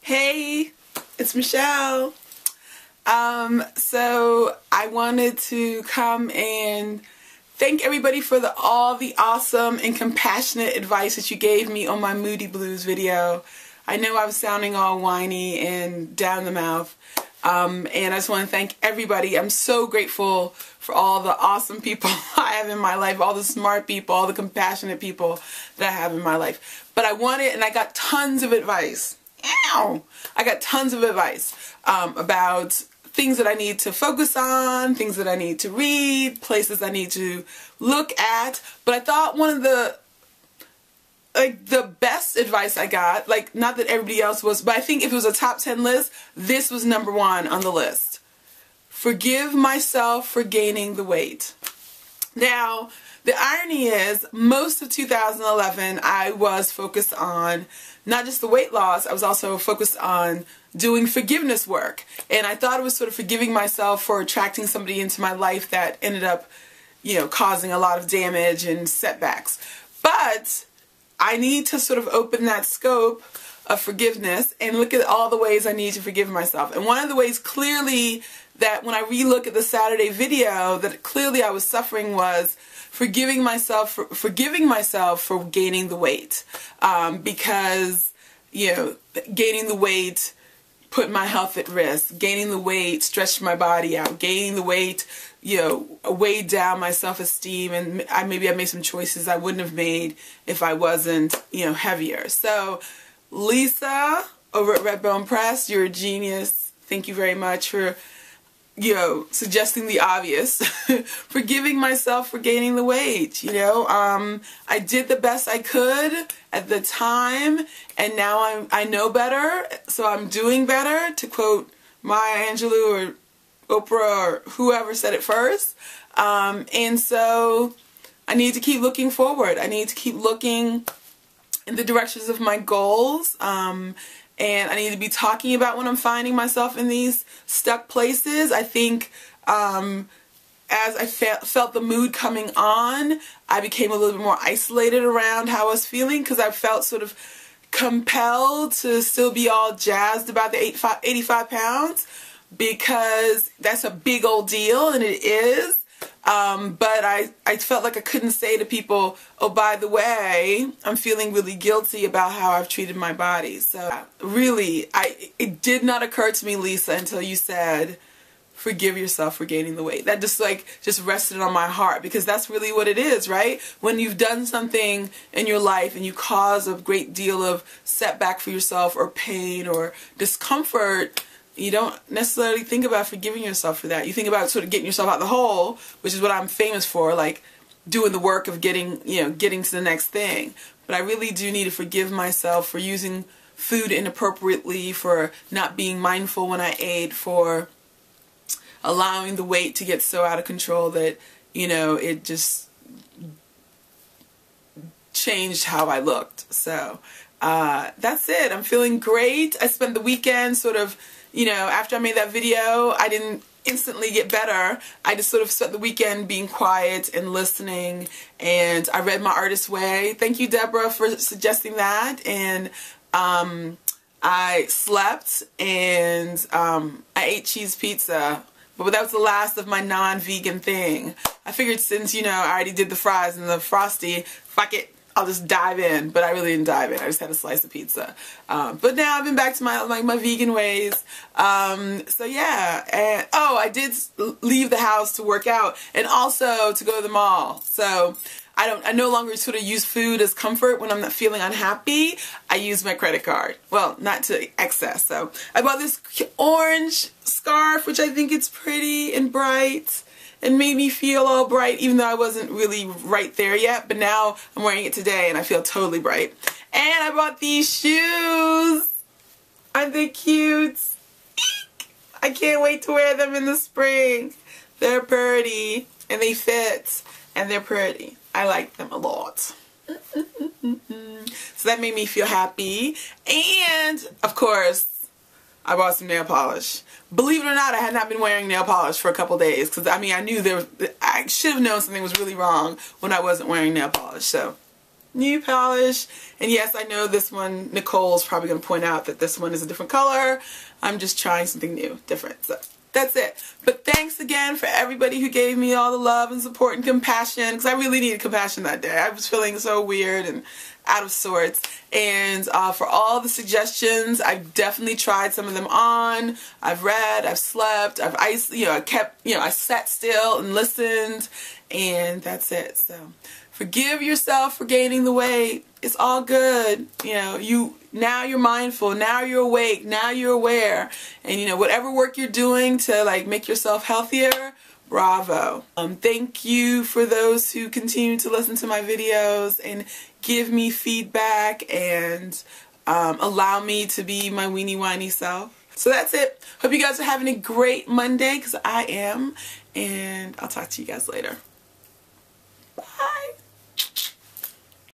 Hey, it's Michelle. So I wanted to come and thank everybody for all the awesome and compassionate advice that you gave me on my Moody Blues video. I know I was sounding all whiny and down the mouth, and I just want to thank everybody. I'm so grateful for all the awesome people I have in my life, all the smart people, all the compassionate people that I have in my life. But I wanted, and I got tons of advice. I got tons of advice about things that I need to focus on, things that I need to read, places I need to look at. But I thought one of the best advice I got, not that everybody else was, but I think if it was a top 10 list, this was number 1 on the list. Forgive myself for gaining the weight. Now, the irony is, most of 2011, I was focused on not just the weight loss, I was also focused on doing forgiveness work. And I thought it was sort of forgiving myself for attracting somebody into my life that ended up, causing a lot of damage and setbacks. But I need to sort of open that scope of forgiveness and look at all the ways I need to forgive myself. And one of the ways clearly that when I relook at the Saturday video that clearly I was suffering was forgiving myself for gaining the weight, because gaining the weight put my health at risk. Gaining the weight stretched my body out. Gaining the weight weighed down my self-esteem, and maybe I made some choices I wouldn't have made if I wasn't heavier. So Lisa over at Redbone Press, you're a genius. Thank you very much for suggesting the obvious. Forgiving myself for gaining the weight. I did the best I could at the time, and now I know better, so I'm doing better, to quote Maya Angelou or Oprah or whoever said it first. And so I need to keep looking forward. I need to keep looking in the directions of my goals. And I need to be talking about when I'm finding myself in these stuck places. I think as I felt the mood coming on, I became a little bit more isolated around how I was feeling, because I felt sort of compelled to still be all jazzed about the 85 pounds, because that's a big old deal, and it is. But I felt like I couldn't say to people, oh, by the way, I'm feeling really guilty about how I've treated my body. So really, it did not occur to me, Lisa, until you said, forgive yourself for gaining the weight. That just rested on my heart, because that's really what it is, right? When you've done something in your life and you cause a great deal of setback for yourself, or pain or discomfort, you don't necessarily think about forgiving yourself for that. You think about sort of getting yourself out the hole, which is what I'm famous for, like doing the work of getting to the next thing. But I really do need to forgive myself for using food inappropriately, for not being mindful when I ate, for allowing the weight to get so out of control that, it just changed how I looked. So that's it. I'm feeling great. I spent the weekend sort of, after I made that video, I didn't instantly get better. I just sort of spent the weekend being quiet and listening, and I read My Artist's Way. Thank you, Deborah, for suggesting that. And I slept, and I ate cheese pizza. But that was the last of my non-vegan thing. I figured since, I already did the fries and the Frosty, fuck it, I'll just dive in. But I really didn't dive in. I just had a slice of pizza. But now I've been back to my vegan ways. So yeah. And I did leave the house to work out, and also to go to the mall. So I no longer sort of use food as comfort when I'm not feeling unhappy. I use my credit card. Well, not to excess. So I bought this orange scarf, which I think it's pretty and bright, and made me feel all bright, even though I wasn't really right there yet. But now I'm wearing it today, and I feel totally bright. And I bought these shoes. Aren't they cute? I can't wait to wear them in the spring. They're pretty, and they fit, and they're pretty. I like them a lot. So that made me feel happy. And, of course, I bought some nail polish. Believe it or not, I had not been wearing nail polish for a couple days, because I knew I should have known something was really wrong when I wasn't wearing nail polish. So new polish. And yes, I know this one, Nicole's probably going to point out that this one is a different color. I'm just trying something new, different. So that's it. But thanks again for everybody who gave me all the love and support and compassion, because I really needed compassion that day. I was feeling so weird and out of sorts. And for all the suggestions, I've definitely tried some of them on. I've read, I've slept, I sat still and listened, and that's it. So forgive yourself for gaining the weight. It's all good. Now you're mindful, now you're awake, now you're aware. And whatever work you're doing to like make yourself healthier, bravo. Thank you for those who continue to listen to my videos and give me feedback and allow me to be my weenie whiny self. So that's it. Hope you guys are having a great Monday, because I am. And I'll talk to you guys later. Bye.